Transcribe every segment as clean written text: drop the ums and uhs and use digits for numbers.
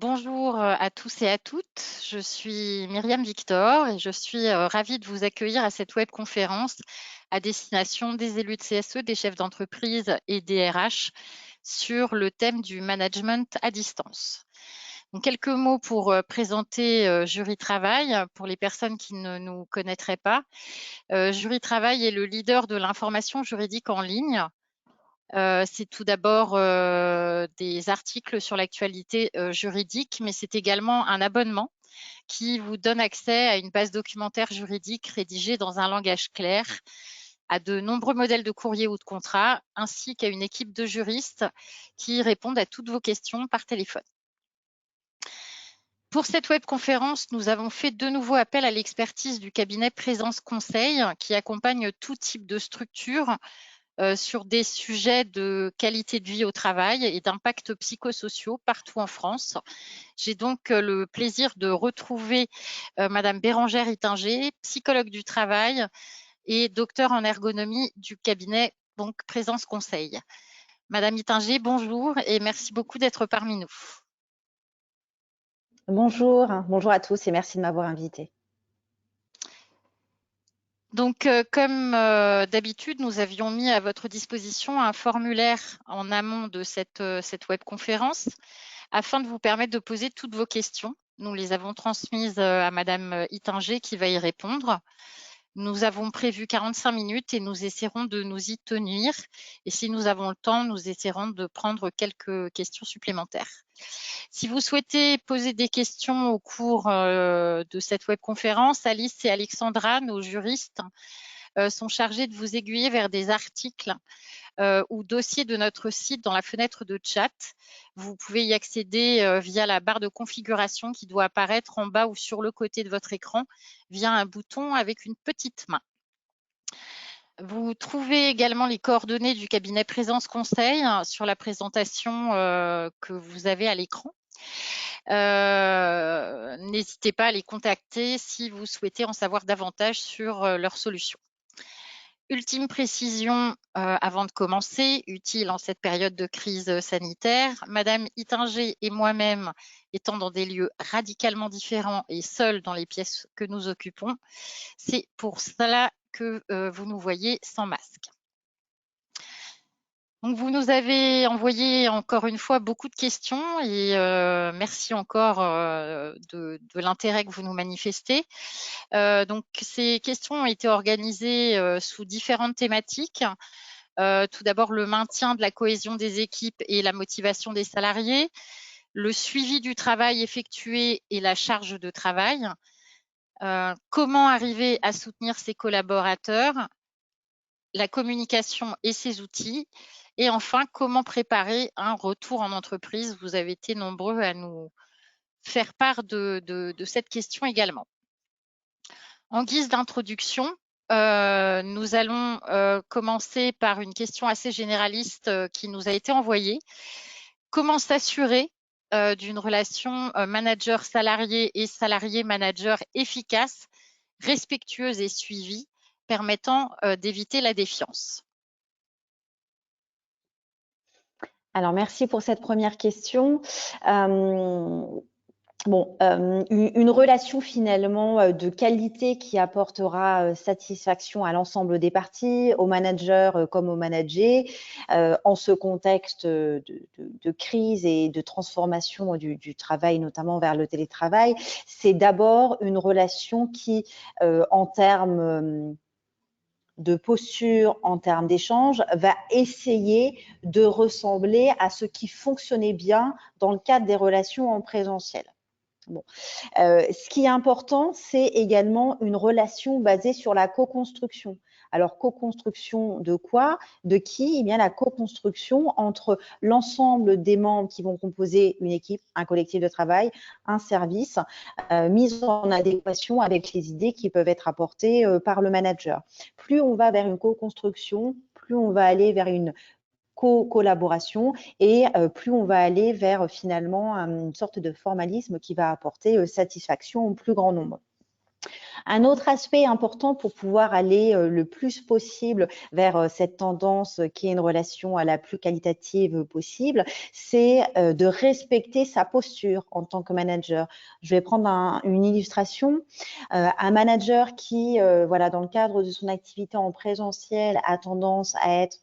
Bonjour à tous et à toutes. Je suis Myriam Victor et je suis ravie de vous accueillir à cette webconférence à destination des élus de CSE, des chefs d'entreprise et des RH sur le thème du management à distance. Donc, quelques mots pour présenter Jury Travail pour les personnes qui ne nous connaîtraient pas. Jury Travail est le leader de l'information juridique en ligne. C'est tout d'abord des articles sur l'actualité juridique, mais c'est également un abonnement qui vous donne accès à une base documentaire juridique rédigée dans un langage clair, à de nombreux modèles de courrier ou de contrat, ainsi qu'à une équipe de juristes qui répondent à toutes vos questions par téléphone. Pour cette webconférence, nous avons fait de nouveau appel à l'expertise du cabinet Présence Conseil qui accompagne tout type de structure sur des sujets de qualité de vie au travail et d'impact psychosociaux partout en France. J'ai donc le plaisir de retrouver Madame Bérangère Ittinger, psychologue du travail et docteur en ergonomie du cabinet donc Présence Conseil. Madame Ittinger, bonjour et merci beaucoup d'être parmi nous. Bonjour, bonjour à tous et merci de m'avoir invitée. Donc, comme d'habitude, nous avions mis à votre disposition un formulaire en amont de cette webconférence afin de vous permettre de poser toutes vos questions. Nous les avons transmises à Madame Ittinger qui va y répondre. Nous avons prévu 45 minutes et nous essaierons de nous y tenir. Et si nous avons le temps, nous essaierons de prendre quelques questions supplémentaires. Si vous souhaitez poser des questions au cours de cette webconférence, Alice et Alexandra, nos juristes, sont chargés de vous aiguiller vers des articles ou dossiers de notre site dans la fenêtre de chat. Vous pouvez y accéder via la barre de configuration qui doit apparaître en bas ou sur le côté de votre écran via un bouton avec une petite main. Vous trouvez également les coordonnées du cabinet Présence Conseil sur la présentation que vous avez à l'écran. N'hésitez pas à les contacter si vous souhaitez en savoir davantage sur leurs solutions. Ultime précision avant de commencer, utile en cette période de crise sanitaire, Madame Ittinger et moi-même étant dans des lieux radicalement différents et seuls dans les pièces que nous occupons, c'est pour cela que vous nous voyez sans masque. Donc, vous nous avez envoyé encore une fois beaucoup de questions et merci encore de l'intérêt que vous nous manifestez. Donc, ces questions ont été organisées sous différentes thématiques. Tout d'abord, le maintien de la cohésion des équipes et la motivation des salariés, le suivi du travail effectué et la charge de travail, comment arriver à soutenir ses collaborateurs, la communication et ses outils, et enfin, comment préparer un retour en entreprise. Vous avez été nombreux à nous faire part de cette question également. En guise d'introduction, nous allons commencer par une question assez généraliste qui nous a été envoyée. Comment s'assurer d'une relation manager-salarié et salarié-manager efficace, respectueuse et suivie, permettant d'éviter la défiance? Alors, merci pour cette première question. Une relation finalement de qualité qui apportera satisfaction à l'ensemble des parties, au manager comme au manager, en ce contexte de crise et de transformation du travail, notamment vers le télétravail, c'est d'abord une relation qui, en termes de posture, en termes d'échange, va essayer de ressembler à ce qui fonctionnait bien dans le cadre des relations en présentiel. Bon. Ce qui est important, c'est également une relation basée sur la co-construction. Alors, co-construction de quoi? De qui? Eh bien, la co-construction entre l'ensemble des membres qui vont composer une équipe, un collectif de travail, un service, mise en adéquation avec les idées qui peuvent être apportées par le manager. Plus on va vers une co-construction, plus on va aller vers une collaboration et plus on va aller vers finalement une sorte de formalisme qui va apporter satisfaction au plus grand nombre. Un autre aspect important pour pouvoir aller le plus possible vers cette tendance qui est une relation à la plus qualitative possible, c'est de respecter sa posture en tant que manager. Je vais prendre une illustration. Un manager qui, voilà, dans le cadre de son activité en présentiel, a tendance à être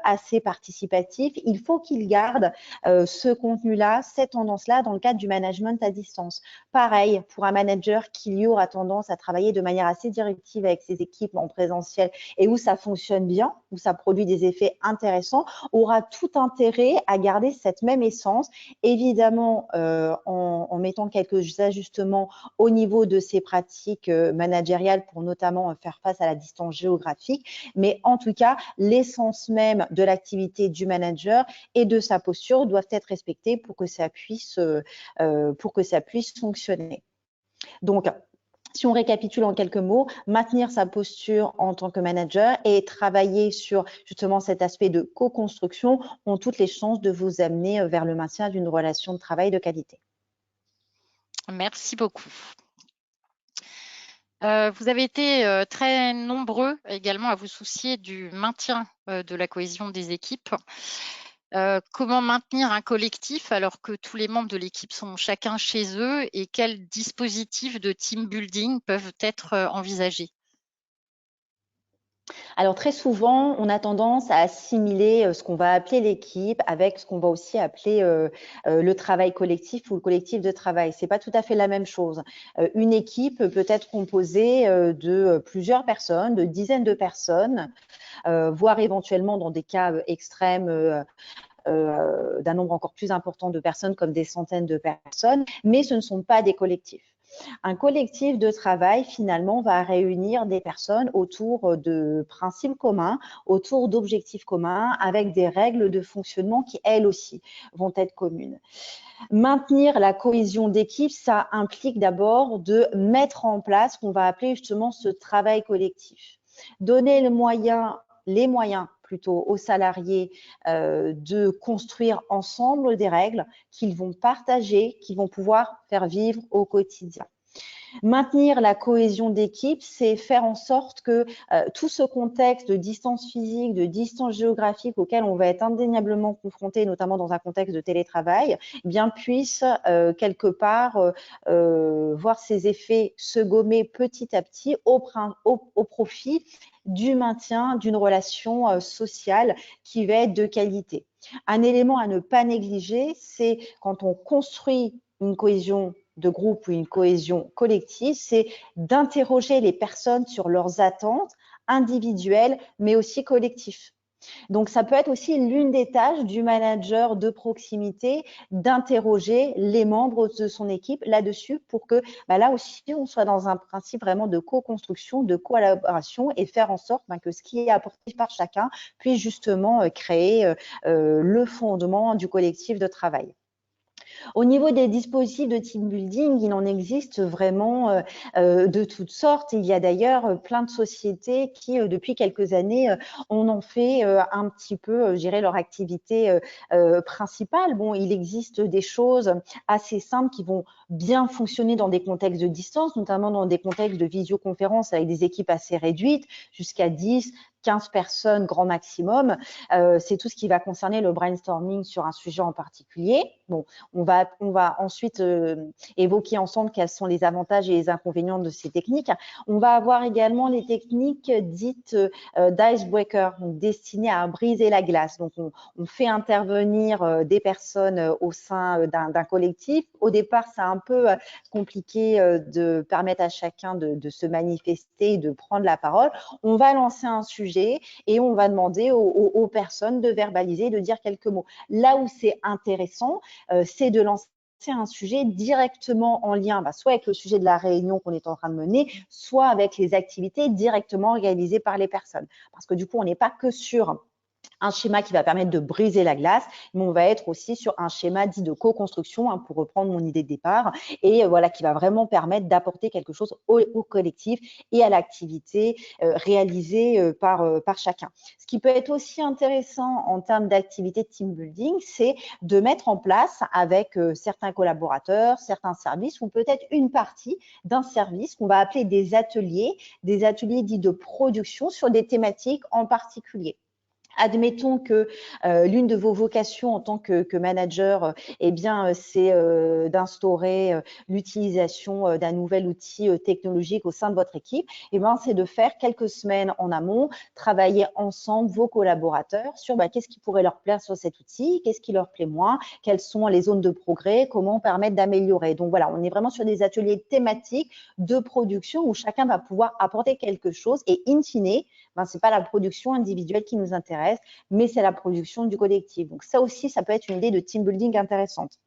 assez participatif, il faut qu'il garde ce contenu-là, cette tendance-là dans le cadre du management à distance. Pareil, pour un manager qui lui aura tendance à travailler de manière assez directive avec ses équipes en présentiel et où ça fonctionne bien, où ça produit des effets intéressants, aura tout intérêt à garder cette même essence, évidemment en mettant quelques ajustements au niveau de ses pratiques managériales pour notamment faire face à la distance géographique, mais en tout cas, l'essence même de l'activité du manager et de sa posture doivent être respectées pour que ça puisse fonctionner. Donc, si on récapitule en quelques mots, maintenir sa posture en tant que manager et travailler sur justement cet aspect de co-construction ont toutes les chances de vous amener vers le maintien d'une relation de travail de qualité. Merci beaucoup. Vous avez été très nombreux également à vous soucier du maintien de la cohésion des équipes. Comment maintenir un collectif alors que tous les membres de l'équipe sont chacun chez eux et quels dispositifs de team building peuvent être envisagés? Alors très souvent, on a tendance à assimiler ce qu'on va appeler l'équipe avec ce qu'on va aussi appeler le travail collectif ou le collectif de travail. C'est pas tout à fait la même chose. Une équipe peut être composée de plusieurs personnes, de dizaines de personnes, voire éventuellement dans des cas extrêmes d'un nombre encore plus important de personnes comme des centaines de personnes, mais ce ne sont pas des collectifs. Un collectif de travail, finalement, va réunir des personnes autour de principes communs, autour d'objectifs communs, avec des règles de fonctionnement qui, elles aussi, vont être communes. Maintenir la cohésion d'équipe, ça implique d'abord de mettre en place ce qu'on va appeler justement ce travail collectif. Donner les moyens plutôt aux salariés de construire ensemble des règles qu'ils vont partager, qu'ils vont pouvoir faire vivre au quotidien. Maintenir la cohésion d'équipe, c'est faire en sorte que tout ce contexte de distance physique, de distance géographique auquel on va être indéniablement confronté, notamment dans un contexte de télétravail, eh bien puisse quelque part voir ses effets se gommer petit à petit au profit du maintien d'une relation sociale qui va être de qualité. Un élément à ne pas négliger, c'est quand on construit une cohésion de groupe ou une cohésion collective, c'est d'interroger les personnes sur leurs attentes individuelles, mais aussi collectives. Donc, ça peut être aussi l'une des tâches du manager de proximité d'interroger les membres de son équipe là-dessus pour que là aussi, on soit dans un principe vraiment de co-construction, de collaboration et faire en sorte que ce qui est apporté par chacun puisse justement créer le fondement du collectif de travail. Au niveau des dispositifs de team building, il en existe vraiment de toutes sortes. Il y a d'ailleurs plein de sociétés qui, depuis quelques années, on en fait un petit peu, je dirais, leur activité principale. Bon, il existe des choses assez simples qui vont bien fonctionner dans des contextes de distance, notamment dans des contextes de visioconférence avec des équipes assez réduites, jusqu'à 10, 15 personnes grand maximum. C'est tout ce qui va concerner le brainstorming sur un sujet en particulier. Bon, on va ensuite évoquer ensemble quels sont les avantages et les inconvénients de ces techniques. On va avoir également les techniques dites d'icebreaker, donc destinées à briser la glace. Donc, on fait intervenir des personnes au sein d'un collectif. Au départ, c'est un peu compliqué de permettre à chacun de se manifester et de prendre la parole. On va lancer un sujet et on va demander aux personnes de verbaliser, de dire quelques mots. Là où c'est intéressant, c'est de lancer un sujet directement en lien, soit avec le sujet de la réunion qu'on est en train de mener, soit avec les activités directement réalisées par les personnes. Parce que du coup, on n'est pas que sur un schéma qui va permettre de briser la glace, mais on va être aussi sur un schéma dit de co-construction, hein, pour reprendre mon idée de départ, et voilà, qui va vraiment permettre d'apporter quelque chose au collectif et à l'activité réalisée par chacun. Ce qui peut être aussi intéressant en termes d'activité de team building, c'est de mettre en place avec certains collaborateurs, certains services, ou peut-être une partie d'un service qu'on va appeler des ateliers dits de production sur des thématiques en particulier. Admettons que l'une de vos vocations en tant que manager, eh bien, c'est d'instaurer l'utilisation d'un nouvel outil technologique au sein de votre équipe. Eh bien, c'est de faire quelques semaines en amont, travailler ensemble vos collaborateurs sur qu'est-ce qui pourrait leur plaire sur cet outil, qu'est-ce qui leur plaît moins, quelles sont les zones de progrès, comment permettre d'améliorer. Donc voilà, on est vraiment sur des ateliers thématiques de production où chacun va pouvoir apporter quelque chose et in fine, ce n'est pas la production individuelle qui nous intéresse, mais c'est la production du collectif. Donc ça aussi, ça peut être une idée de team building intéressante.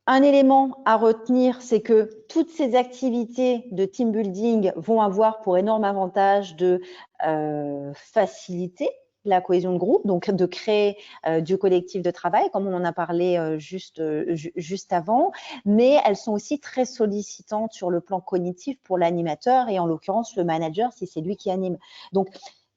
Un élément à retenir, c'est que toutes ces activités de team building vont avoir pour énorme avantage de faciliter la cohésion de groupe, donc de créer du collectif de travail, comme on en a parlé juste avant, mais elles sont aussi très sollicitantes sur le plan cognitif pour l'animateur et en l'occurrence le manager si c'est lui qui anime. Donc,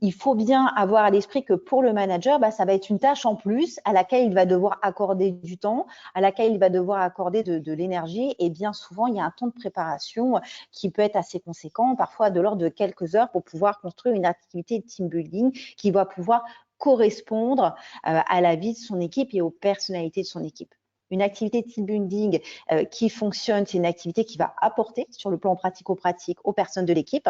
il faut bien avoir à l'esprit que pour le manager, ça va être une tâche en plus à laquelle il va devoir accorder du temps, à laquelle il va devoir accorder de l'énergie, et bien souvent, il y a un temps de préparation qui peut être assez conséquent, parfois de l'ordre de quelques heures pour pouvoir construire une activité de team building qui va pouvoir correspondre à la vie de son équipe et aux personnalités de son équipe. Une activité de team building qui fonctionne, c'est une activité qui va apporter sur le plan pratico-pratique aux personnes de l'équipe.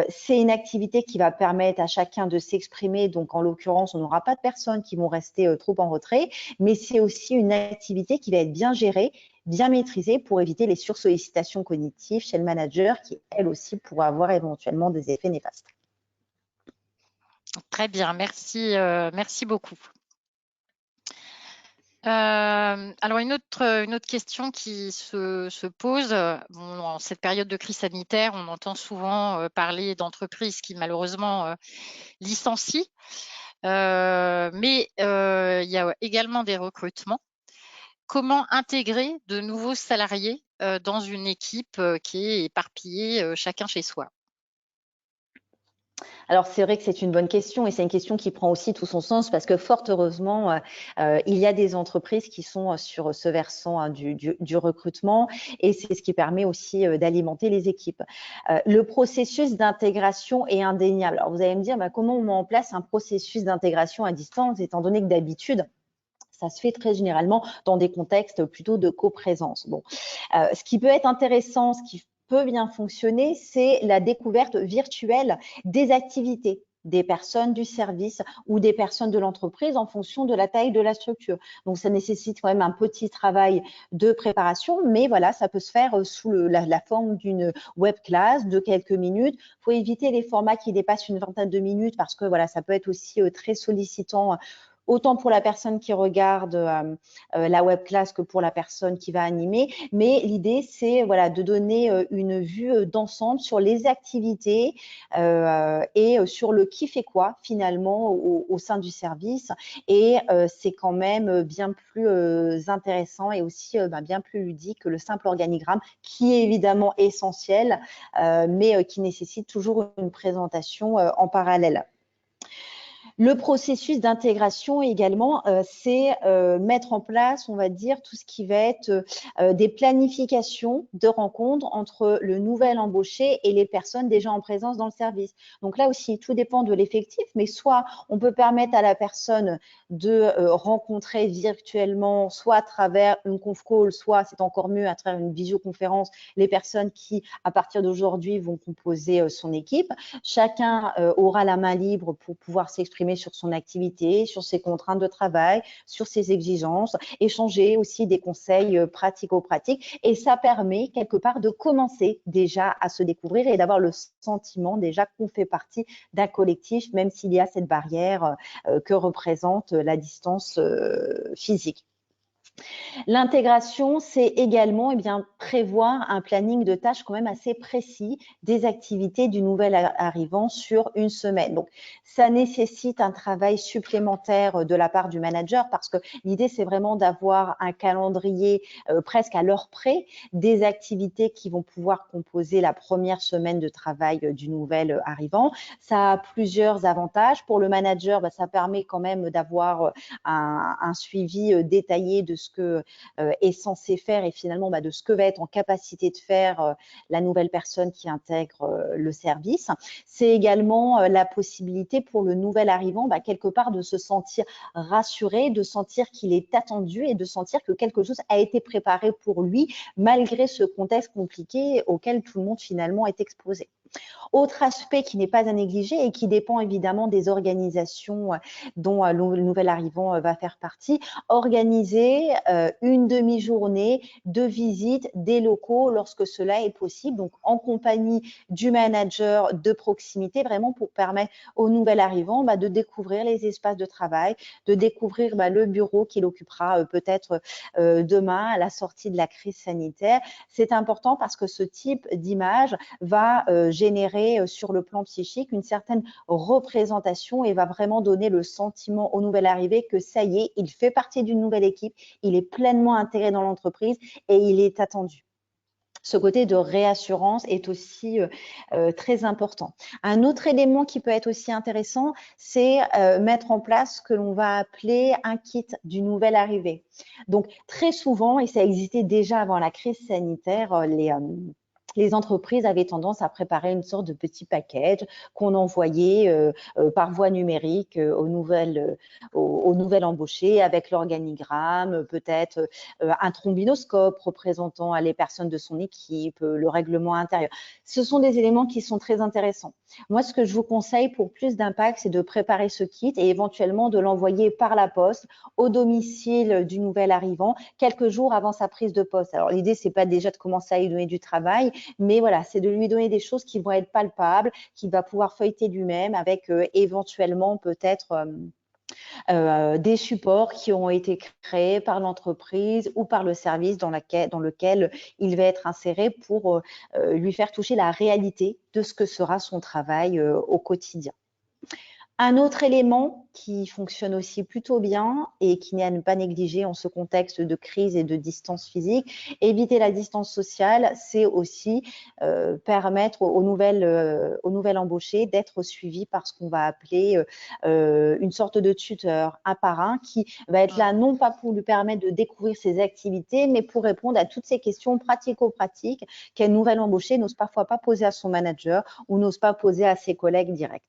C'est une activité qui va permettre à chacun de s'exprimer. Donc, en l'occurrence, on n'aura pas de personnes qui vont rester trop en retrait, mais c'est aussi une activité qui va être bien gérée, bien maîtrisée pour éviter les sursollicitations cognitives chez le manager qui, elle aussi, pourra avoir éventuellement des effets néfastes. Très bien, merci beaucoup. Alors une autre question qui se pose, en cette période de crise sanitaire, on entend souvent parler d'entreprises qui malheureusement licencient, mais il y a également des recrutements. Comment intégrer de nouveaux salariés dans une équipe qui est éparpillée chacun chez soi? Alors, c'est vrai que c'est une bonne question et c'est une question qui prend aussi tout son sens parce que fort heureusement, il y a des entreprises qui sont sur ce versant du recrutement et c'est ce qui permet aussi d'alimenter les équipes. Le processus d'intégration est indéniable. Alors, vous allez me dire, comment on met en place un processus d'intégration à distance étant donné que d'habitude, ça se fait très généralement dans des contextes plutôt de coprésence. Bon, ce qui peut être intéressant, ce qui peut bien fonctionner, c'est la découverte virtuelle des activités des personnes du service ou des personnes de l'entreprise en fonction de la taille de la structure. Donc, ça nécessite quand même un petit travail de préparation, mais voilà, ça peut se faire sous la forme d'une web class de quelques minutes. Il faut éviter les formats qui dépassent une vingtaine de minutes parce que voilà, ça peut être aussi très sollicitant autant pour la personne qui regarde la web class que pour la personne qui va animer. Mais l'idée, c'est voilà, de donner une vue d'ensemble sur les activités et sur le qui fait quoi finalement au sein du service. Et c'est quand même bien plus intéressant et aussi bien plus ludique que le simple organigramme qui est évidemment essentiel, mais qui nécessite toujours une présentation en parallèle. Le processus d'intégration également, c'est mettre en place, on va dire, tout ce qui va être des planifications de rencontres entre le nouvel embauché et les personnes déjà en présence dans le service. Donc là aussi, tout dépend de l'effectif, mais soit on peut permettre à la personne de rencontrer virtuellement, soit à travers une conf call, soit c'est encore mieux à travers une visioconférence, les personnes qui, à partir d'aujourd'hui, vont composer son équipe. Chacun aura la main libre pour pouvoir s'exprimer sur son activité, sur ses contraintes de travail, sur ses exigences, échanger aussi des conseils pratico-pratiques. Et ça permet quelque part de commencer déjà à se découvrir et d'avoir le sentiment déjà qu'on fait partie d'un collectif, même s'il y a cette barrière que représente la distance physique. L'intégration, c'est également prévoir un planning de tâches quand même assez précis des activités du nouvel arrivant sur une semaine. Donc, ça nécessite un travail supplémentaire de la part du manager parce que l'idée, c'est vraiment d'avoir un calendrier presque à l'heure près des activités qui vont pouvoir composer la première semaine de travail du nouvel arrivant. Ça a plusieurs avantages. Pour le manager, ça permet quand même d'avoir un suivi détaillé de ce que est censé faire et finalement de ce que va être en capacité de faire la nouvelle personne qui intègre le service. C'est également la possibilité pour le nouvel arrivant quelque part de se sentir rassuré, de sentir qu'il est attendu et de sentir que quelque chose a été préparé pour lui malgré ce contexte compliqué auquel tout le monde finalement est exposé. Autre aspect qui n'est pas à négliger et qui dépend évidemment des organisations dont le nouvel arrivant va faire partie, organiser une demi-journée de visite des locaux lorsque cela est possible, donc en compagnie du manager de proximité, vraiment pour permettre au nouvel arrivant de découvrir les espaces de travail, de découvrir le bureau qu'il occupera peut-être demain à la sortie de la crise sanitaire. C'est important parce que ce type d'image va générer sur le plan psychique une certaine représentation et va vraiment donner le sentiment au nouvel arrivé que ça y est, il fait partie d'une nouvelle équipe, il est pleinement intégré dans l'entreprise et il est attendu. Ce côté de réassurance est aussi très important. Un autre élément qui peut être aussi intéressant, c'est mettre en place ce que l'on va appeler un kit du nouvel arrivé. Donc, très souvent, et ça existait déjà avant la crise sanitaire, les entreprises avaient tendance à préparer une sorte de petit package qu'on envoyait par voie numérique aux nouvelles embauchées avec l'organigramme, peut-être un trombinoscope représentant les personnes de son équipe, le règlement intérieur. Ce sont des éléments qui sont très intéressants. Moi, ce que je vous conseille pour plus d'impact, c'est de préparer ce kit et éventuellement de l'envoyer par la poste au domicile du nouvel arrivant quelques jours avant sa prise de poste. Alors, l'idée, c'est pas déjà de commencer à lui donner du travail, mais voilà, c'est de lui donner des choses qui vont être palpables, qu'il va pouvoir feuilleter lui-même avec éventuellement peut-être des supports qui ont été créés par l'entreprise ou par le service dans lequel il va être inséré pour lui faire toucher la réalité de ce que sera son travail au quotidien. Un autre élément qui fonctionne aussi plutôt bien et qui n'est à ne pas négliger en ce contexte de crise et de distance physique, éviter la distance sociale, c'est aussi permettre aux nouvelles embauchées d'être suivies par ce qu'on va appeler une sorte de tuteur, un par un, qui va être là non pas pour lui permettre de découvrir ses activités, mais pour répondre à toutes ces questions pratico-pratiques qu'une nouvelle embauchée n'ose parfois pas poser à son manager ou n'ose pas poser à ses collègues directs.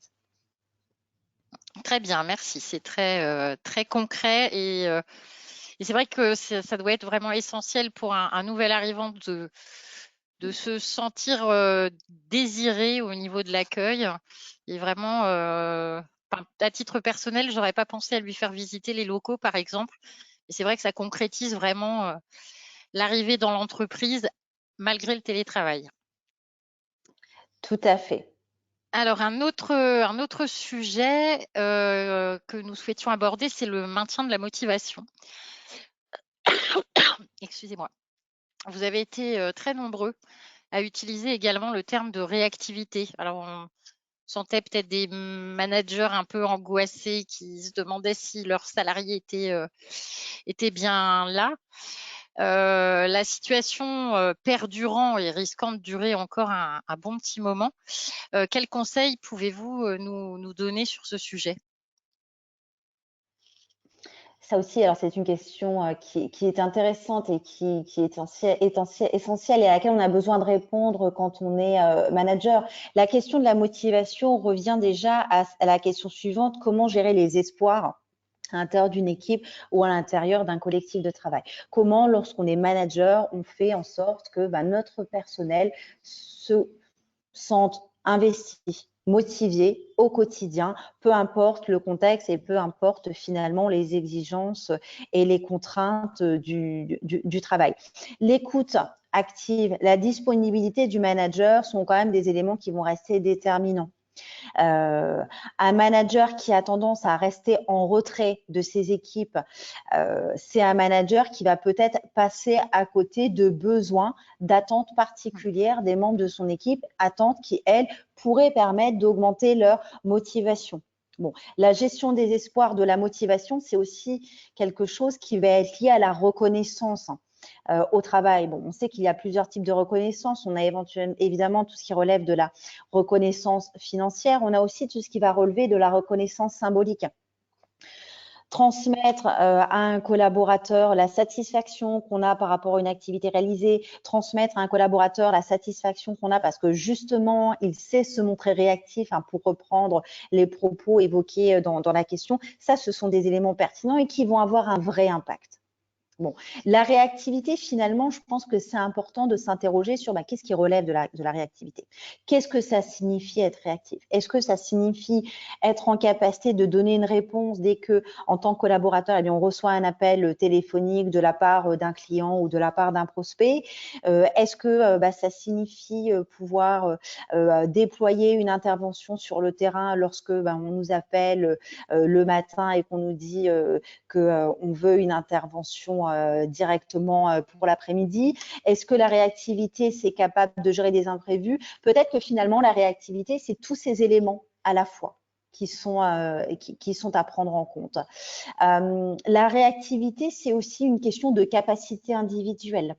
Très bien, merci. C'est très concret et c'est vrai que ça doit être vraiment essentiel pour un nouvel arrivant de se sentir désiré au niveau de l'accueil. Et vraiment, à titre personnel, j'aurais pas pensé à lui faire visiter les locaux, par exemple. Et c'est vrai que ça concrétise vraiment l'arrivée dans l'entreprise malgré le télétravail. Tout à fait. Alors, un autre sujet que nous souhaitions aborder, c'est le maintien de la motivation. Excusez-moi. Vous avez été très nombreux à utiliser également le terme de réactivité. Alors, on sentait peut-être des managers un peu angoissés qui se demandaient si leurs salariés étaient bien là. La situation perdurant et risquant de durer encore un bon petit moment. Quels conseils pouvez-vous nous donner sur ce sujet? Ça aussi, alors c'est une question qui est intéressante et qui est essentielle et à laquelle on a besoin de répondre quand on est manager. La question de la motivation revient déjà à la question suivante, comment gérer les espoirs à l'intérieur d'une équipe ou à l'intérieur d'un collectif de travail. Comment, lorsqu'on est manager, on fait en sorte que notre personnel se sente investi, motivé au quotidien, peu importe le contexte et peu importe finalement les exigences et les contraintes du travail. L'écoute active, la disponibilité du manager sont quand même des éléments qui vont rester déterminants. Un manager qui a tendance à rester en retrait de ses équipes, c'est un manager qui va peut-être passer à côté de besoins, d'attentes particulières des membres de son équipe, attentes qui, elles, pourraient permettre d'augmenter leur motivation. Bon, la gestion des espoirs, de la motivation, c'est aussi quelque chose qui va être lié à la reconnaissance au travail. Bon, on sait qu'il y a plusieurs types de reconnaissance. On a évidemment tout ce qui relève de la reconnaissance financière. On a aussi tout ce qui va relever de la reconnaissance symbolique. Transmettre à un collaborateur la satisfaction qu'on a par rapport à une activité réalisée, transmettre à un collaborateur la satisfaction qu'on a parce que justement, il sait se montrer réactif, hein, pour reprendre les propos évoqués dans la question. Ça, ce sont des éléments pertinents et qui vont avoir un vrai impact. Bon, la réactivité, finalement, je pense que c'est important de s'interroger sur qu'est-ce qui relève de la réactivité. Qu'est-ce que ça signifie être réactif? Est-ce que ça signifie être en capacité de donner une réponse dès que, en tant que collaborateur, on reçoit un appel téléphonique de la part d'un client ou de la part d'un prospect? Est-ce que ça signifie pouvoir déployer une intervention sur le terrain lorsque on nous appelle le matin et qu'on nous dit qu'on veut une intervention directement pour l'après-midi? Est-ce que la réactivité, c'est capable de gérer des imprévus? Peut-être que finalement, la réactivité, c'est tous ces éléments à la fois qui sont à prendre en compte. La réactivité, c'est aussi une question de capacité individuelle.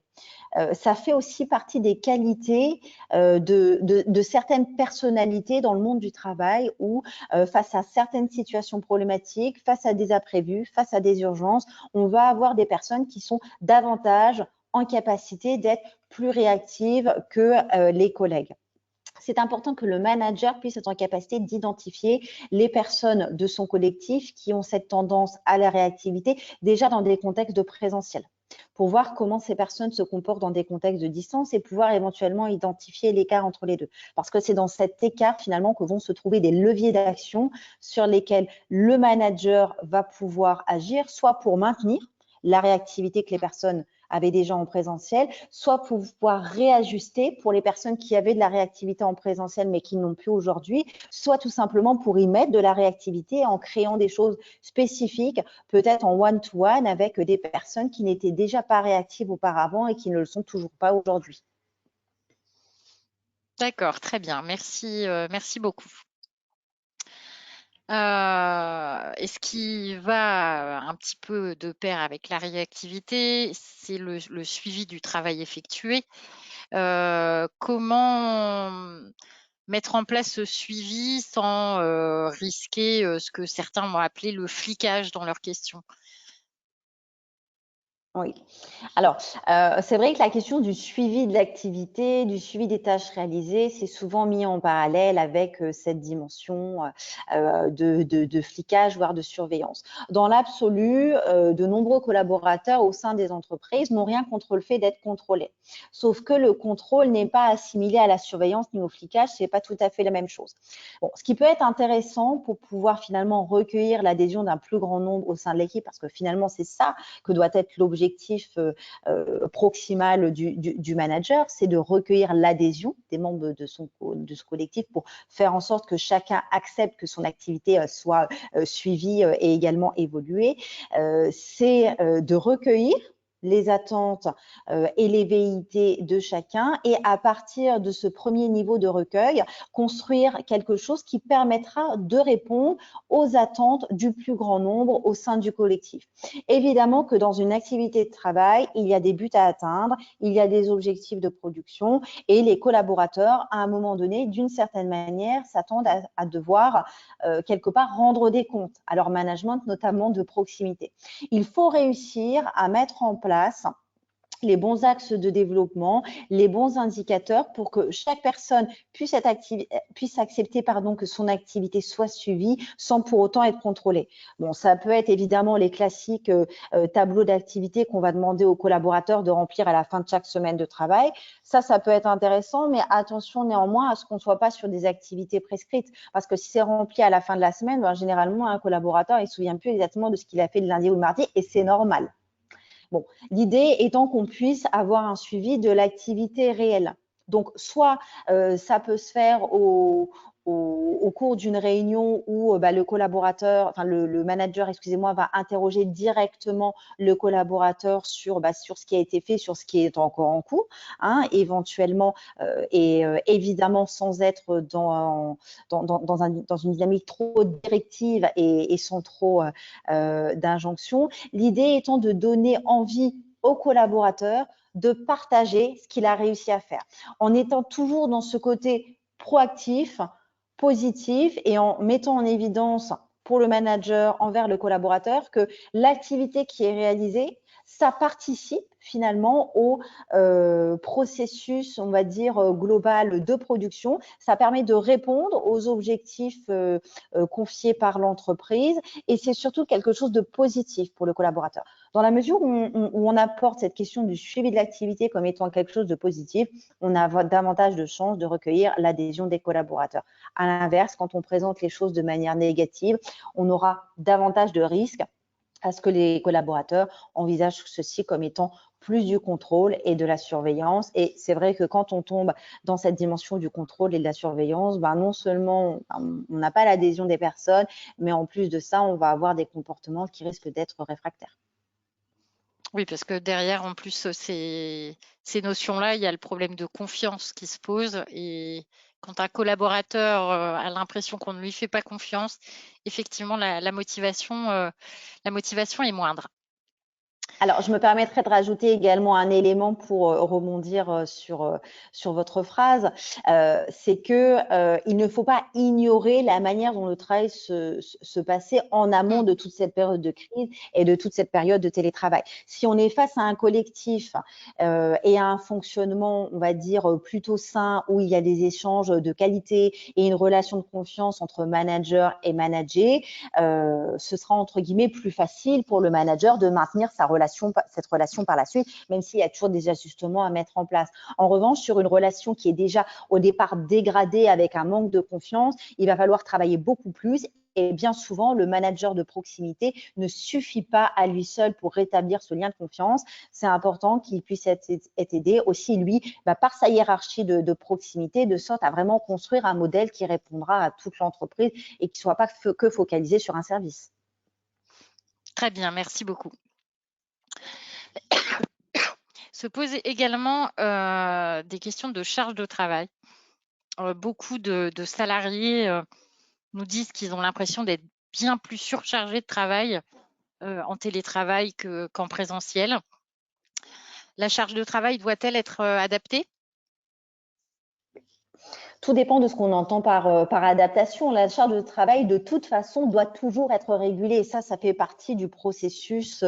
Ça fait aussi partie des qualités de certaines personnalités dans le monde du travail où, face à certaines situations problématiques, face à des imprévus, face à des urgences, on va avoir des personnes qui sont davantage en capacité d'être plus réactives que les collègues. C'est important que le manager puisse être en capacité d'identifier les personnes de son collectif qui ont cette tendance à la réactivité, déjà dans des contextes de présentiel, pour voir comment ces personnes se comportent dans des contextes de distance et pouvoir éventuellement identifier l'écart entre les deux. Parce que c'est dans cet écart finalement que vont se trouver des leviers d'action sur lesquels le manager va pouvoir agir, soit pour maintenir la réactivité que les personnes avaient déjà en présentiel, soit pour pouvoir réajuster pour les personnes qui avaient de la réactivité en présentiel mais qui n'ont plus aujourd'hui, soit tout simplement pour y mettre de la réactivité en créant des choses spécifiques, peut-être en one-to-one avec des personnes qui n'étaient déjà pas réactives auparavant et qui ne le sont toujours pas aujourd'hui. D'accord, très bien. Merci, merci beaucoup. Et ce qui va un petit peu de pair avec la réactivité, c'est le suivi du travail effectué. Comment mettre en place ce suivi sans risquer ce que certains vont appeler le flicage dans leurs questions? Oui. Alors, c'est vrai que la question du suivi de l'activité, du suivi des tâches réalisées, c'est souvent mis en parallèle avec cette dimension de flicage, voire de surveillance. Dans l'absolu, de nombreux collaborateurs au sein des entreprises n'ont rien contre le fait d'être contrôlés. Sauf que le contrôle n'est pas assimilé à la surveillance ni au flicage, c'est pas tout à fait la même chose. Bon, ce qui peut être intéressant pour pouvoir finalement recueillir l'adhésion d'un plus grand nombre au sein de l'équipe, parce que finalement, c'est ça que doit être l'objectif proximal du manager, c'est de recueillir l'adhésion des membres de ce collectif pour faire en sorte que chacun accepte que son activité soit suivie et également évoluée. C'est de recueillir les attentes et les velléités de chacun et à partir de ce premier niveau de recueil, construire quelque chose qui permettra de répondre aux attentes du plus grand nombre au sein du collectif. Évidemment que dans une activité de travail, il y a des buts à atteindre, il y a des objectifs de production et les collaborateurs, à un moment donné, d'une certaine manière, s'attendent à devoir quelque part rendre des comptes à leur management, notamment de proximité. Il faut réussir à mettre en place les bons axes de développement, les bons indicateurs pour que chaque personne puisse accepter que son activité soit suivie sans pour autant être contrôlée. Bon, ça peut être évidemment les classiques tableaux d'activité qu'on va demander aux collaborateurs de remplir à la fin de chaque semaine de travail. Ça peut être intéressant, mais attention néanmoins à ce qu'on ne soit pas sur des activités prescrites. Parce que si c'est rempli à la fin de la semaine, généralement, un collaborateur, il ne se souvient plus exactement de ce qu'il a fait le lundi ou le mardi et c'est normal. Bon, l'idée étant qu'on puisse avoir un suivi de l'activité réelle. Donc, soit ça peut se faire au cours d'une réunion où le collaborateur, enfin le manager, excusez-moi, va interroger directement le collaborateur sur ce qui a été fait, sur ce qui est encore en cours, hein, éventuellement, et évidemment sans être dans une dynamique trop directive et sans trop d'injonctions. L'idée étant de donner envie au collaborateur de partager ce qu'il a réussi à faire, en étant toujours dans ce côté proactif, positif et en mettant en évidence pour le manager envers le collaborateur que l'activité qui est réalisée, ça participe finalement au processus, on va dire, global de production. Ça permet de répondre aux objectifs confiés par l'entreprise et c'est surtout quelque chose de positif pour le collaborateur. Dans la mesure où on apporte cette question du suivi de l'activité comme étant quelque chose de positif, on a davantage de chances de recueillir l'adhésion des collaborateurs. À l'inverse, quand on présente les choses de manière négative, on aura davantage de risques à ce que les collaborateurs envisagent ceci comme étant plus du contrôle et de la surveillance. Et c'est vrai que quand on tombe dans cette dimension du contrôle et de la surveillance, non seulement on n'a pas l'adhésion des personnes, mais en plus de ça, on va avoir des comportements qui risquent d'être réfractaires. Oui, parce que derrière, en plus, ces notions-là, il y a le problème de confiance qui se pose. Et quand un collaborateur a l'impression qu'on ne lui fait pas confiance, effectivement, la motivation est moindre. Alors, je me permettrai de rajouter également un élément pour rebondir sur votre phrase, c'est que il ne faut pas ignorer la manière dont le travail se passait en amont de toute cette période de crise et de toute cette période de télétravail. Si on est face à un collectif et à un fonctionnement, on va dire, plutôt sain, où il y a des échanges de qualité et une relation de confiance entre manager et managé, ce sera entre guillemets plus facile pour le manager de maintenir cette relation par la suite, même s'il y a toujours des ajustements à mettre en place. En revanche, sur une relation qui est déjà au départ dégradée avec un manque de confiance, il va falloir travailler beaucoup plus. Et bien souvent, le manager de proximité ne suffit pas à lui seul pour rétablir ce lien de confiance. C'est important qu'il puisse être aidé aussi, lui, par sa hiérarchie de proximité, de sorte à vraiment construire un modèle qui répondra à toute l'entreprise et qui ne soit pas que focalisé sur un service. Très bien, merci beaucoup. Se poser également des questions de charge de travail. Beaucoup de salariés nous disent qu'ils ont l'impression d'être bien plus surchargés de travail en télétravail qu'en présentiel. La charge de travail doit-elle être adaptée ? Tout dépend de ce qu'on entend par adaptation. La charge de travail, de toute façon, doit toujours être régulée. Et ça fait partie du processus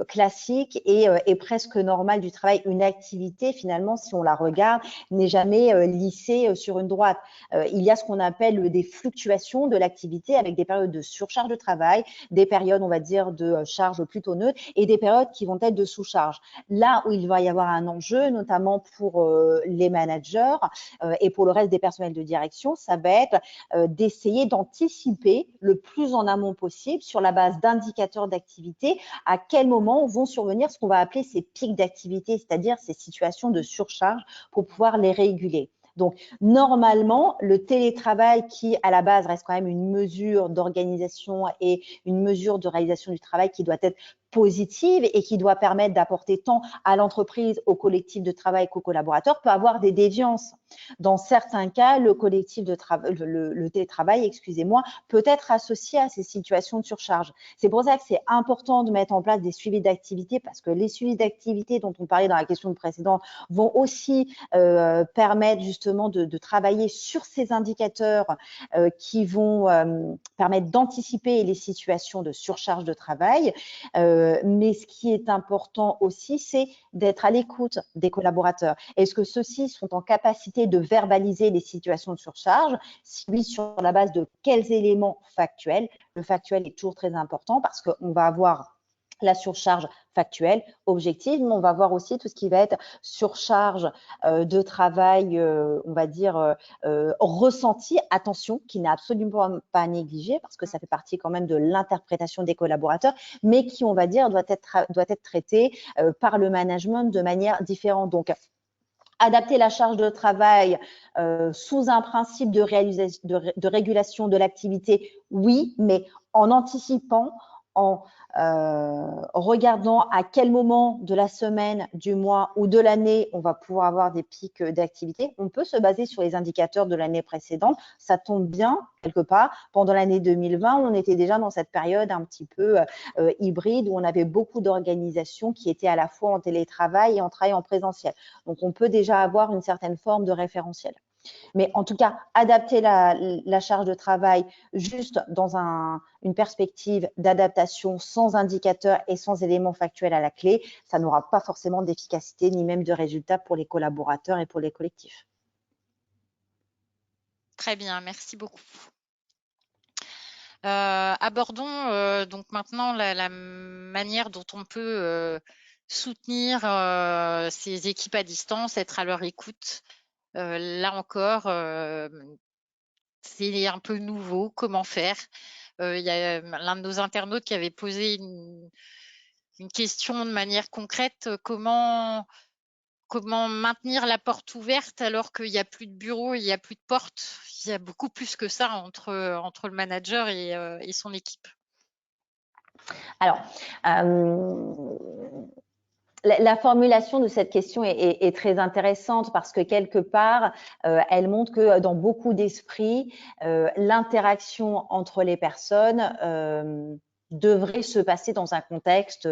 classique et presque normal du travail. Une activité, finalement, si on la regarde, n'est jamais lissée sur une droite. Il y a ce qu'on appelle des fluctuations de l'activité avec des périodes de surcharge de travail, des périodes, on va dire, de charge plutôt neutre et des périodes qui vont être de sous-charge. Là où il va y avoir un enjeu, notamment pour les managers, et pour le reste des personnels de direction, ça va être d'essayer d'anticiper le plus en amont possible sur la base d'indicateurs d'activité à quel moment vont survenir ce qu'on va appeler ces pics d'activité, c'est-à-dire ces situations de surcharge pour pouvoir les réguler. Donc, normalement, le télétravail qui, à la base, reste quand même une mesure d'organisation et une mesure de réalisation du travail qui doit être positive et qui doit permettre d'apporter tant à l'entreprise, au collectif de travail qu'aux collaborateurs, peut avoir des déviances. Dans certains cas, le collectif de travail, le télétravail, excusez-moi, peut être associé à ces situations de surcharge. C'est pour ça que c'est important de mettre en place des suivis d'activité parce que les suivis d'activité dont on parlait dans la question précédente vont aussi permettre justement de travailler sur ces indicateurs qui vont permettre d'anticiper les situations de surcharge de travail. Mais ce qui est important aussi, c'est d'être à l'écoute des collaborateurs. Est-ce que ceux-ci sont en capacité de verbaliser les situations de surcharge? Si oui, sur la base de quels éléments factuels? Le factuel est toujours très important parce qu'on va avoir la surcharge factuelle, objective, mais on va voir aussi tout ce qui va être surcharge de travail, on va dire, ressenti, attention, qui n'est absolument pas négligé parce que ça fait partie quand même de l'interprétation des collaborateurs, mais qui, on va dire, doit être traité par le management de manière différente. Donc, Adapter la charge de travail sous un principe de régulation de l'activité, oui, mais en anticipant, en regardant à quel moment de la semaine, du mois ou de l'année on va pouvoir avoir des pics d'activité. On peut se baser sur les indicateurs de l'année précédente. Ça tombe bien, quelque part. Pendant l'année 2020, on était déjà dans cette période un petit peu hybride où on avait beaucoup d'organisations qui étaient à la fois en télétravail et en travail en présentiel. Donc, on peut déjà avoir une certaine forme de référentiel. Mais en tout cas, adapter la charge de travail juste dans une perspective d'adaptation sans indicateur et sans éléments factuels à la clé, ça n'aura pas forcément d'efficacité ni même de résultat pour les collaborateurs et pour les collectifs. Très bien, merci beaucoup. Abordons donc maintenant la manière dont on peut soutenir ces équipes à distance, être à leur écoute. Là encore, c'est un peu nouveau. Comment faire? Il y a l'un de nos internautes qui avait posé une question de manière concrète. Comment maintenir la porte ouverte alors qu'il n'y a plus de bureau, il n'y a plus de porte? Il y a beaucoup plus que ça entre le manager et son équipe. Alors, la formulation de cette question est très intéressante parce que quelque part, elle montre que dans beaucoup d'esprits, l'interaction entre les personnes devrait se passer dans un contexte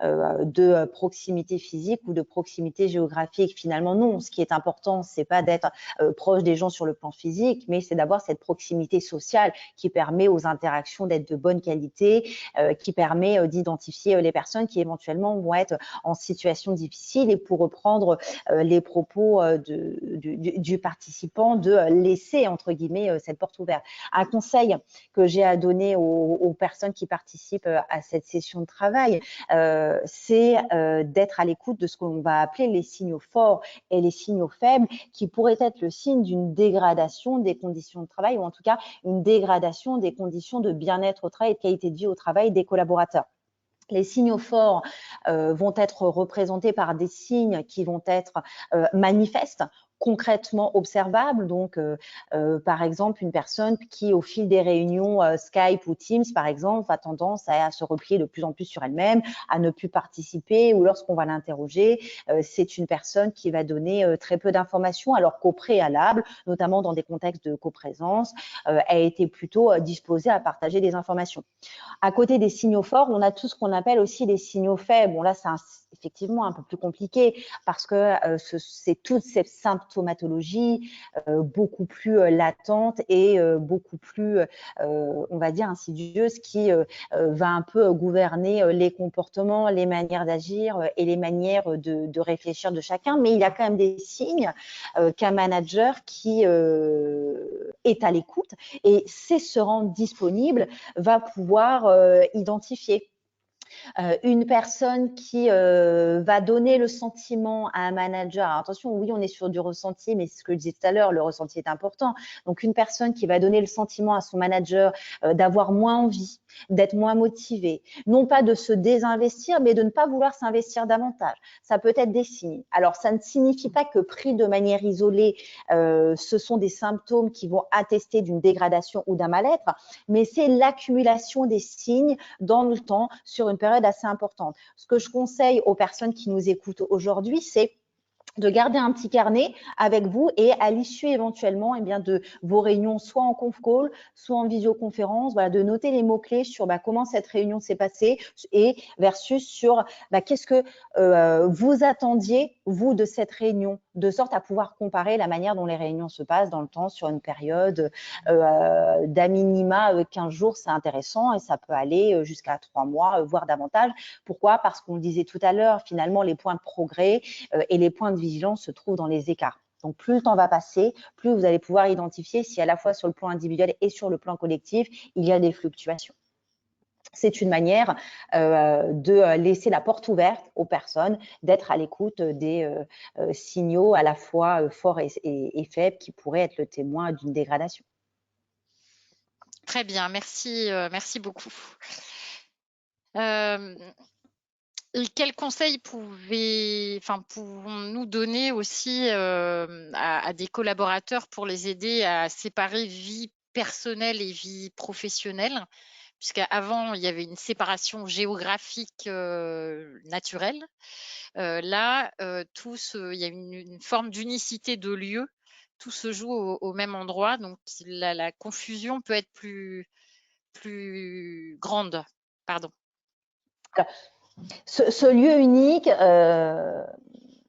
de proximité physique ou de proximité géographique. Finalement, non. Ce qui est important, c'est pas d'être proche des gens sur le plan physique, mais c'est d'avoir cette proximité sociale qui permet aux interactions d'être de bonne qualité, qui permet d'identifier les personnes qui éventuellement vont être en situation difficile. Et pour reprendre les propos du participant, de laisser entre guillemets cette porte ouverte. Un conseil que j'ai à donner aux personnes qui participent à cette session de travail, c'est d'être à l'écoute de ce qu'on va appeler les signaux forts et les signaux faibles, qui pourraient être le signe d'une dégradation des conditions de travail, ou en tout cas une dégradation des conditions de bien-être au travail et de qualité de vie au travail des collaborateurs. Les signaux forts vont être représentés par des signes qui vont être manifestes, concrètement observables. Donc, par exemple, une personne qui, au fil des réunions Skype ou Teams, par exemple, a tendance à se replier de plus en plus sur elle-même, à ne plus participer, ou lorsqu'on va l'interroger, c'est une personne qui va donner très peu d'informations, alors qu'au préalable, notamment dans des contextes de coprésence, elle était plutôt disposée à partager des informations. À côté des signaux forts, on a tout ce qu'on appelle aussi des signaux faibles. Bon, là, c'est effectivement un peu plus compliqué parce que c'est toutes ces symptomatologies beaucoup plus latentes et beaucoup plus, on va dire, insidieuses qui va un peu gouverner les comportements, les manières d'agir et les manières de réfléchir de chacun. Mais il y a quand même des signes qu'un manager qui est à l'écoute et sait se rendre disponible va pouvoir identifier. Une personne qui va donner le sentiment à un manager. Alors, attention, oui, on est sur du ressenti, mais ce que je disais tout à l'heure, le ressenti est important. Donc, une personne qui va donner le sentiment à son manager d'avoir moins envie, d'être moins motivé, non pas de se désinvestir, mais de ne pas vouloir s'investir davantage. Ça peut être des signes. Alors, ça ne signifie pas que pris de manière isolée, ce sont des symptômes qui vont attester d'une dégradation ou d'un mal-être, mais c'est l'accumulation des signes dans le temps sur une période assez importante. Ce que je conseille aux personnes qui nous écoutent aujourd'hui, c'est de garder un petit carnet avec vous et à l'issue éventuellement de vos réunions, soit en conf call, soit en visioconférence, voilà, de noter les mots-clés sur comment cette réunion s'est passée et versus sur qu'est-ce que vous attendiez, vous, de cette réunion, de sorte à pouvoir comparer la manière dont les réunions se passent dans le temps sur une période d'à minima 15 jours, c'est intéressant et ça peut aller jusqu'à 3 mois, voire davantage. Pourquoi? Parce qu'on le disait tout à l'heure, finalement, les points de progrès et les points de vigilance se trouvent dans les écarts. Donc, plus le temps va passer, plus vous allez pouvoir identifier si à la fois sur le plan individuel et sur le plan collectif, il y a des fluctuations. C'est une manière de laisser la porte ouverte aux personnes, d'être à l'écoute des signaux à la fois forts et faibles qui pourraient être le témoin d'une dégradation. Très bien, merci beaucoup. Et quels conseils pouvons-nous donner aussi à des collaborateurs pour les aider à séparer vie personnelle et vie professionnelle? Puisqu'avant, il y avait une séparation géographique naturelle. Là, il y a une forme d'unicité de lieu. Tout se joue au même endroit, donc la confusion peut être plus grande. Pardon. Ce lieu unique,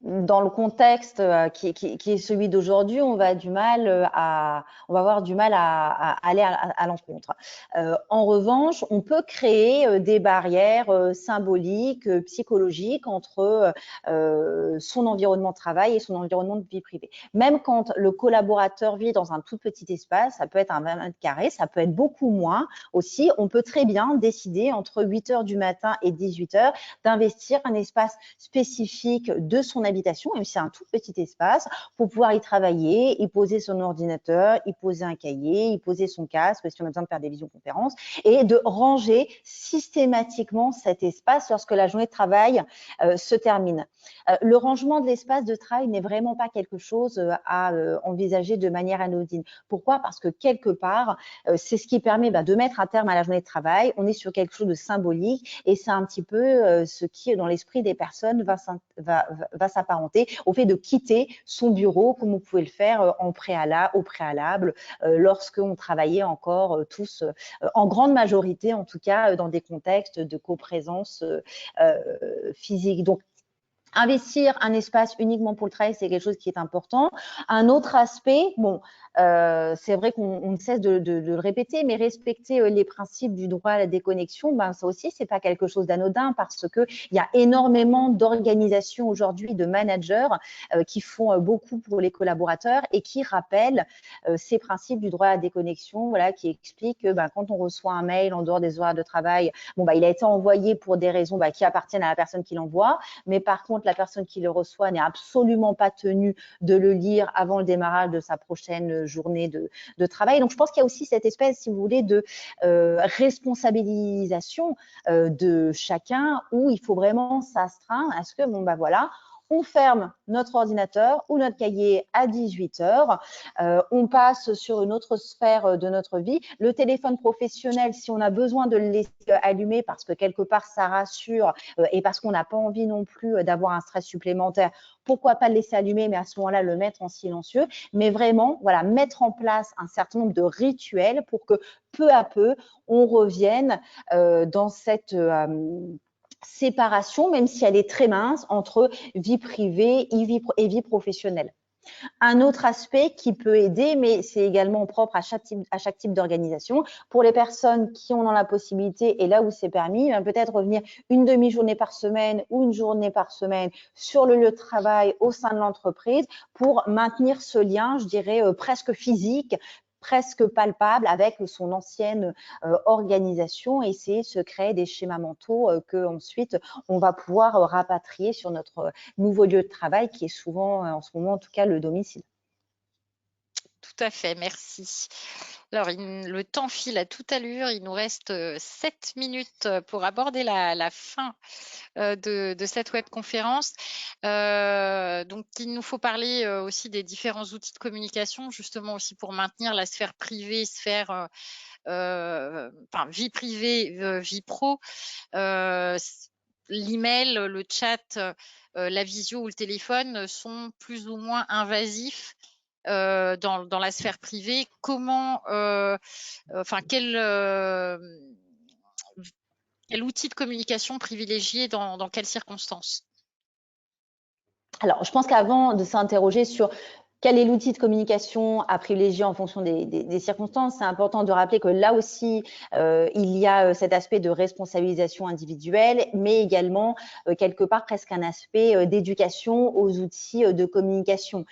dans le contexte qui est celui d'aujourd'hui, on va avoir du mal à aller à l'encontre. En revanche, on peut créer des barrières symboliques, psychologiques entre son environnement de travail et son environnement de vie privée. Même quand le collaborateur vit dans un tout petit espace, ça peut être un 20 mètres carrés, ça peut être beaucoup moins aussi, on peut très bien décider entre 8 heures du matin et 18 heures d'investir un espace spécifique de son habitation, même si c'est un tout petit espace, pour pouvoir y travailler, y poser son ordinateur, y poser un cahier, y poser son casque si on a besoin de faire des visioconférences, et de ranger systématiquement cet espace lorsque la journée de travail se termine. Le rangement de l'espace de travail n'est vraiment pas quelque chose à envisager de manière anodine. Pourquoi? Parce que quelque part, c'est ce qui permet de mettre un terme à la journée de travail. On est sur quelque chose de symbolique et c'est un petit peu ce qui, dans l'esprit des personnes, va s'apparenter au fait de quitter son bureau, comme on pouvait le faire au préalable, lorsqu'on travaillait encore tous, en grande majorité en tout cas, dans des contextes de coprésence physique. Donc, investir un espace uniquement pour le travail, c'est quelque chose qui est important. Un autre aspect, c'est vrai qu'on ne cesse de le répéter, mais respecter les principes du droit à la déconnexion, ça aussi, c'est pas quelque chose d'anodin parce que il y a énormément d'organisations aujourd'hui, de managers qui font beaucoup pour les collaborateurs et qui rappellent ces principes du droit à la déconnexion, voilà, qui expliquent que quand on reçoit un mail en dehors des horaires de travail, il a été envoyé pour des raisons qui appartiennent à la personne qui l'envoie, mais par contre, la personne qui le reçoit n'est absolument pas tenue de le lire avant le démarrage de sa prochaine journée de travail. Donc, je pense qu'il y a aussi cette espèce, si vous voulez, de responsabilisation de chacun où il faut vraiment s'astreindre à ce que, voilà, on ferme notre ordinateur ou notre cahier à 18 heures, on passe sur une autre sphère de notre vie. Le téléphone professionnel, si on a besoin de le laisser allumé parce que quelque part ça rassure et parce qu'on n'a pas envie non plus d'avoir un stress supplémentaire, pourquoi pas le laisser allumé, mais à ce moment-là, le mettre en silencieux. Mais vraiment, voilà, mettre en place un certain nombre de rituels pour que peu à peu, on revienne dans cette séparation, même si elle est très mince, entre vie privée et vie professionnelle. Un autre aspect qui peut aider, mais c'est également propre à chaque type d'organisation, pour les personnes qui en ont la possibilité et là où c'est permis, peut-être revenir une demi-journée par semaine ou une journée par semaine sur le lieu de travail au sein de l'entreprise pour maintenir ce lien, je dirais, presque physique, presque palpable avec son ancienne organisation et essayer de se créer des schémas mentaux que ensuite on va pouvoir rapatrier sur notre nouveau lieu de travail qui est souvent en ce moment en tout cas le domicile. Tout à fait, merci. Alors, le temps file à toute allure. Il nous reste 7 minutes pour aborder la fin de cette webconférence. Donc, il nous faut parler aussi des différents outils de communication, justement aussi pour maintenir la sphère privée, vie privée, vie pro. L'email, le chat, la visio ou le téléphone sont plus ou moins invasifs dans la sphère privée. Quel outil de communication privilégier dans quelles circonstances? Alors, je pense qu'avant de s'interroger sur quel est l'outil de communication à privilégier en fonction des circonstances, c'est important de rappeler que là aussi, il y a cet aspect de responsabilisation individuelle, mais également quelque part presque un aspect d'éducation aux outils de communication.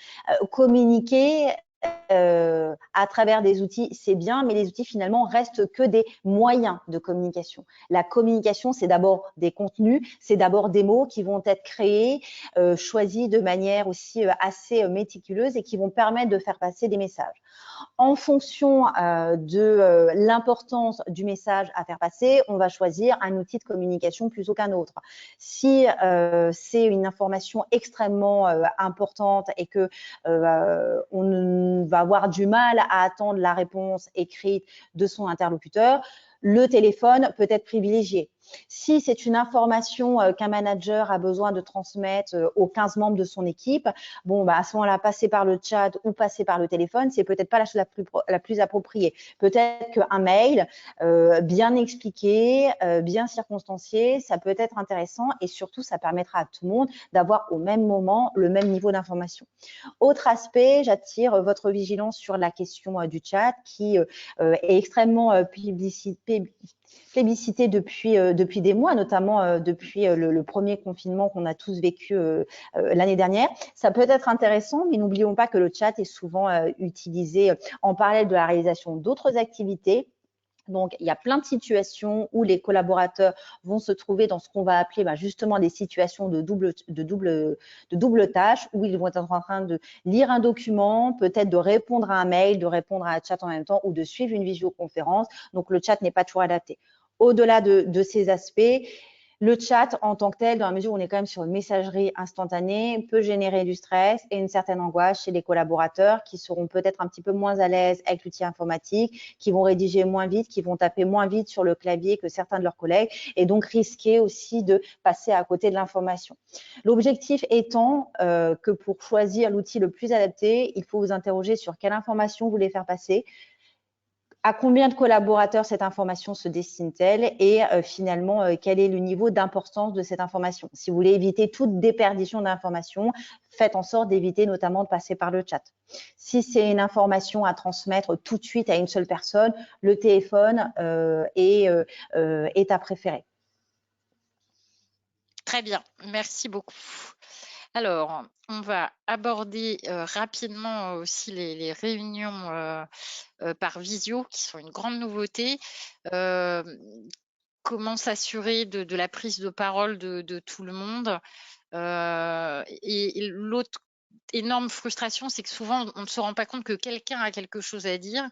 Communiquer à travers des outils, c'est bien, mais les outils finalement restent que des moyens de communication. La communication, c'est d'abord des contenus, c'est d'abord des mots qui vont être créés, choisis de manière aussi assez méticuleuse et qui vont permettre de faire passer des messages. En fonction de l'importance du message à faire passer, on va choisir un outil de communication plutôt qu'un autre. Si c'est une information extrêmement importante et que on va avoir du mal à attendre la réponse écrite de son interlocuteur, le téléphone peut être privilégié. Si c'est une information qu'un manager a besoin de transmettre aux 15 membres de son équipe, bon, bah, à ce moment-là, passer par le chat ou passer par le téléphone, c'est peut-être pas la chose la plus appropriée. Peut-être qu'un mail bien expliqué, bien circonstancié, ça peut être intéressant et surtout, ça permettra à tout le monde d'avoir au même moment le même niveau d'information. Autre aspect, j'attire votre vigilance sur la question du chat qui est extrêmement plébiscité depuis des mois, notamment depuis le premier confinement qu'on a tous vécu l'année dernière. Ça peut être intéressant, mais n'oublions pas que le chat est souvent utilisé en parallèle de la réalisation d'autres activités. Donc, il y a plein de situations où les collaborateurs vont se trouver dans ce qu'on va appeler justement des situations de double tâche, où ils vont être en train de lire un document, peut-être de répondre à un mail, de répondre à un chat en même temps ou de suivre une visioconférence. Donc, le chat n'est pas toujours adapté. Au-delà de ces aspects, le chat en tant que tel, dans la mesure où on est quand même sur une messagerie instantanée, peut générer du stress et une certaine angoisse chez les collaborateurs qui seront peut-être un petit peu moins à l'aise avec l'outil informatique, qui vont rédiger moins vite, qui vont taper moins vite sur le clavier que certains de leurs collègues et donc risquer aussi de passer à côté de l'information. L'objectif étant que pour choisir l'outil le plus adapté, il faut vous interroger sur quelle information vous voulez faire passer, à combien de collaborateurs cette information se destine-t-elle et finalement, quel est le niveau d'importance de cette information. Si vous voulez éviter toute déperdition d'informations, faites en sorte d'éviter notamment de passer par le chat. Si c'est une information à transmettre tout de suite à une seule personne, le téléphone est à préférer. Très bien, merci beaucoup. Alors, on va aborder rapidement aussi les réunions par visio, qui sont une grande nouveauté. Comment s'assurer de la prise de parole de tout le monde. Et l'autre énorme frustration, c'est que souvent, on ne se rend pas compte que quelqu'un a quelque chose à dire.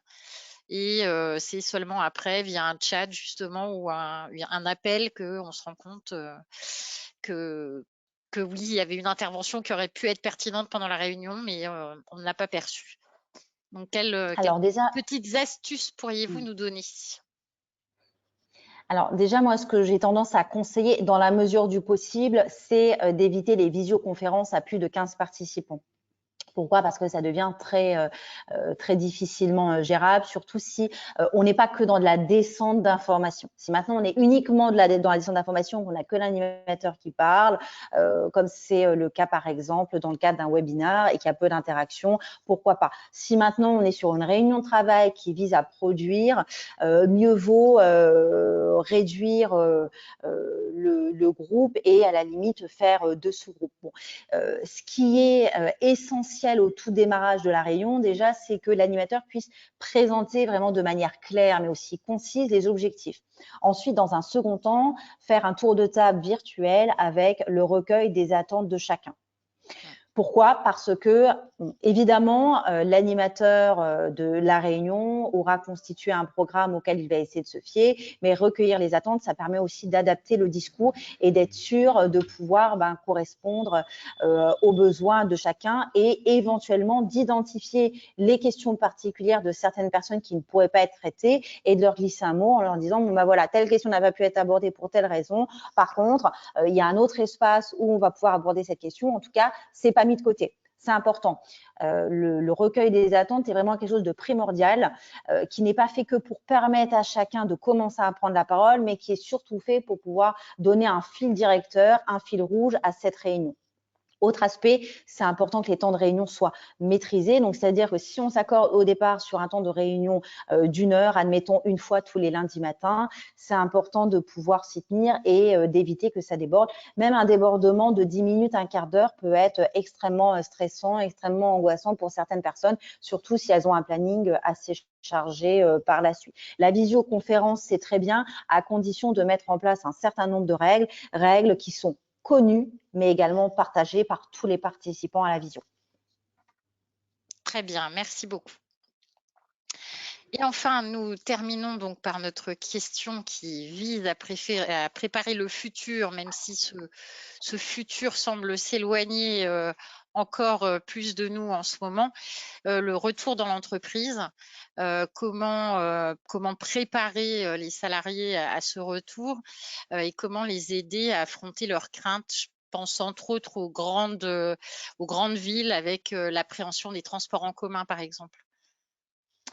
Et c'est seulement après, via un chat justement ou un appel, qu'on se rend compte que, que oui, il y avait une intervention qui aurait pu être pertinente pendant la réunion, mais on ne l'a pas perçue. Donc, quelles Alors déjà, petites astuces pourriez-vous nous donner? Alors déjà, moi, ce que j'ai tendance à conseiller, dans la mesure du possible, c'est d'éviter les visioconférences à plus de 15 participants. Pourquoi? Parce que ça devient très difficilement gérable, surtout si on n'est pas que dans de la descente d'informations. Si maintenant on est uniquement dans la descente d'informations, qu'on n'a que l'animateur qui parle, comme c'est le cas par exemple dans le cadre d'un webinar et qu'il y a peu d'interaction, pourquoi pas? Si maintenant on est sur une réunion de travail qui vise à produire, mieux vaut réduire le groupe et à la limite faire deux sous-groupes. Bon, ce qui est essentiel au tout démarrage de la réunion, déjà, c'est que l'animateur puisse présenter vraiment de manière claire, mais aussi concise, les objectifs. Ensuite, dans un second temps, faire un tour de table virtuel avec le recueil des attentes de chacun. Pourquoi? Parce que, évidemment, l'animateur de la réunion aura constitué un programme auquel il va essayer de se fier, mais recueillir les attentes, ça permet aussi d'adapter le discours et d'être sûr de pouvoir correspondre aux besoins de chacun et éventuellement d'identifier les questions particulières de certaines personnes qui ne pourraient pas être traitées et de leur glisser un mot en leur disant bon, voilà, telle question n'a pas pu être abordée pour telle raison. Par contre, il y a un autre espace où on va pouvoir aborder cette question. En tout cas, c'est pas mis de côté. C'est important. Le recueil des attentes est vraiment quelque chose de primordial, qui n'est pas fait que pour permettre à chacun de commencer à prendre la parole, mais qui est surtout fait pour pouvoir donner un fil directeur, un fil rouge à cette réunion. Autre aspect, c'est important que les temps de réunion soient maîtrisés. Donc, c'est-à-dire que si on s'accorde au départ sur un temps de réunion d'1 heure, admettons une fois tous les lundis matins, c'est important de pouvoir s'y tenir et d'éviter que ça déborde. Même un débordement de 10 minutes, un quart d'heure peut être extrêmement stressant, extrêmement angoissant pour certaines personnes, surtout si elles ont un planning assez chargé par la suite. La visioconférence, c'est très bien à condition de mettre en place un certain nombre de règles qui sont connues, mais également partagées par tous les participants à la visio. Très bien, merci beaucoup. Et enfin, nous terminons donc par notre question qui vise à préparer le futur, même si ce futur semble s'éloigner encore plus de nous en ce moment. Le retour dans l'entreprise, comment préparer les salariés à ce retour et comment les aider à affronter leurs craintes. Je pense entre autres aux grandes villes avec l'appréhension des transports en commun, par exemple.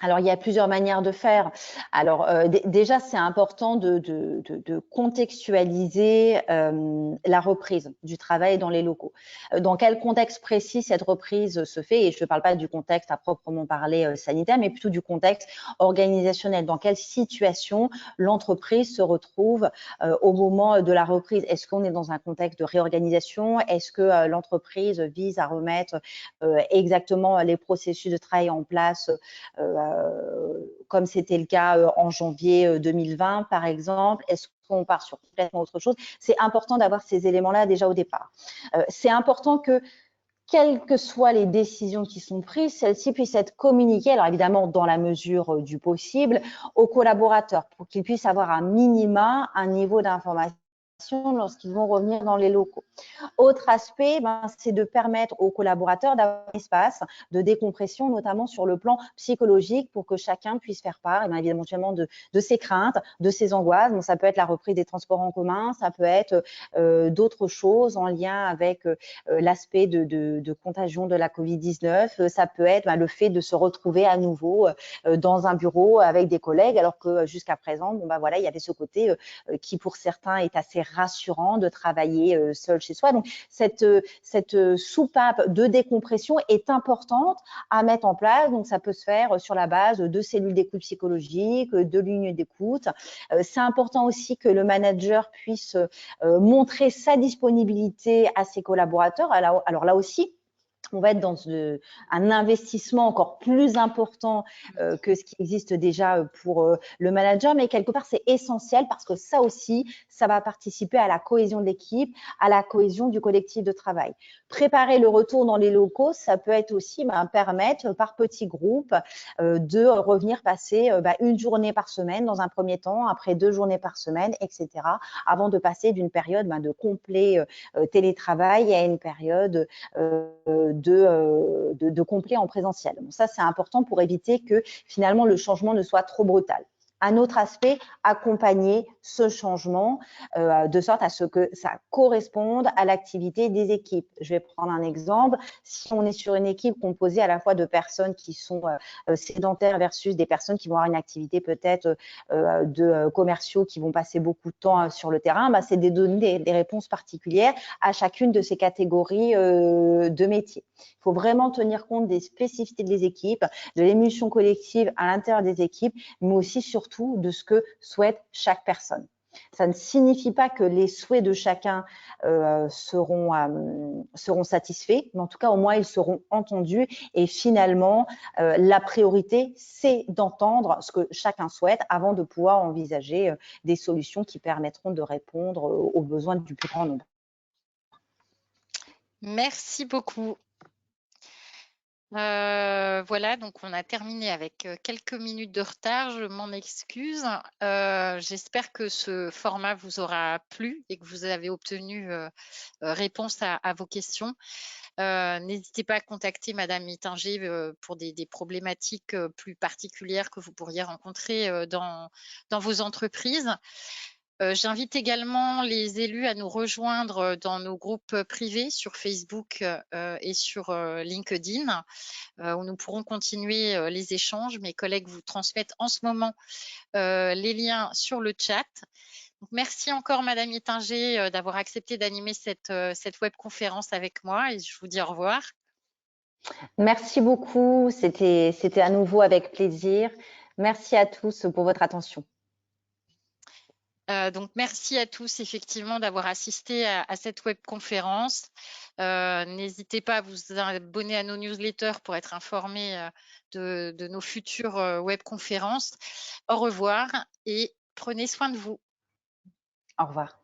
Alors, il y a plusieurs manières de faire. Alors, déjà, c'est important de contextualiser la reprise du travail dans les locaux. Dans quel contexte précis cette reprise se fait? Et je ne parle pas du contexte à proprement parler sanitaire, mais plutôt du contexte organisationnel. Dans quelle situation l'entreprise se retrouve au moment de la reprise? Est-ce qu'on est dans un contexte de réorganisation? Est-ce que l'entreprise vise à remettre exactement les processus de travail en place comme c'était le cas en janvier 2020, par exemple? Est-ce qu'on part sur complètement autre chose? C'est important d'avoir ces éléments-là déjà au départ. C'est important que, quelles que soient les décisions qui sont prises, celles-ci puissent être communiquées, alors évidemment dans la mesure du possible, aux collaborateurs pour qu'ils puissent avoir un minima, un niveau d'information lorsqu'ils vont revenir dans les locaux. Autre aspect, c'est de permettre aux collaborateurs d'avoir un espace de décompression, notamment sur le plan psychologique, pour que chacun puisse faire part, éventuellement, de ses craintes, de ses angoisses. Donc, ça peut être la reprise des transports en commun, ça peut être d'autres choses en lien avec l'aspect de contagion de la Covid-19. Ça peut être le fait de se retrouver à nouveau dans un bureau avec des collègues, alors que jusqu'à présent, il y avait ce côté qui, pour certains, est assez rassurant de travailler seul chez soi. Donc, cette soupape de décompression est importante à mettre en place. Donc, ça peut se faire sur la base de cellules d'écoute psychologique, de lignes d'écoute. C'est important aussi que le manager puisse montrer sa disponibilité à ses collaborateurs. Alors là aussi, on va être dans un investissement encore plus important que ce qui existe déjà pour le manager, mais quelque part, c'est essentiel parce que ça aussi, ça va participer à la cohésion de l'équipe, à la cohésion du collectif de travail. Préparer le retour dans les locaux, ça peut être aussi permettre par petits groupes de revenir passer une journée par semaine dans un premier temps, après 2 journées par semaine, etc., avant de passer d'une période de complet télétravail à une période de complet en présentiel. Donc ça, c'est important pour éviter que finalement le changement ne soit trop brutal. Un autre aspect, accompagner ce changement de sorte à ce que ça corresponde à l'activité des équipes. Je vais prendre un exemple. Si on est sur une équipe composée à la fois de personnes qui sont sédentaires versus des personnes qui vont avoir une activité peut-être de commerciaux qui vont passer beaucoup de temps sur le terrain, c'est de donner des réponses particulières à chacune de ces catégories de métiers. Il faut vraiment tenir compte des spécificités des équipes, de l'émulsion collective à l'intérieur des équipes, mais aussi surtout de ce que souhaite chaque personne. Ça ne signifie pas que les souhaits de chacun seront satisfaits, mais en tout cas, au moins, ils seront entendus. Et finalement, la priorité, c'est d'entendre ce que chacun souhaite avant de pouvoir envisager des solutions qui permettront de répondre aux besoins du plus grand nombre. Merci beaucoup. Voilà, donc on a terminé avec quelques minutes de retard, je m'en excuse. J'espère que ce format vous aura plu et que vous avez obtenu réponse à vos questions. N'hésitez pas à contacter Madame Mittinger pour des problématiques plus particulières que vous pourriez rencontrer dans vos entreprises. J'invite également les élus à nous rejoindre dans nos groupes privés sur Facebook et sur LinkedIn, où nous pourrons continuer les échanges. Mes collègues vous transmettent en ce moment les liens sur le chat. Donc, merci encore, Madame Mittinger, d'avoir accepté d'animer cette webconférence avec moi et je vous dis au revoir. Merci beaucoup, c'était à nouveau avec plaisir. Merci à tous pour votre attention. Donc, merci à tous effectivement d'avoir assisté à cette webconférence. N'hésitez pas à vous abonner à nos newsletters pour être informé de nos futures webconférences. Au revoir et prenez soin de vous. Au revoir.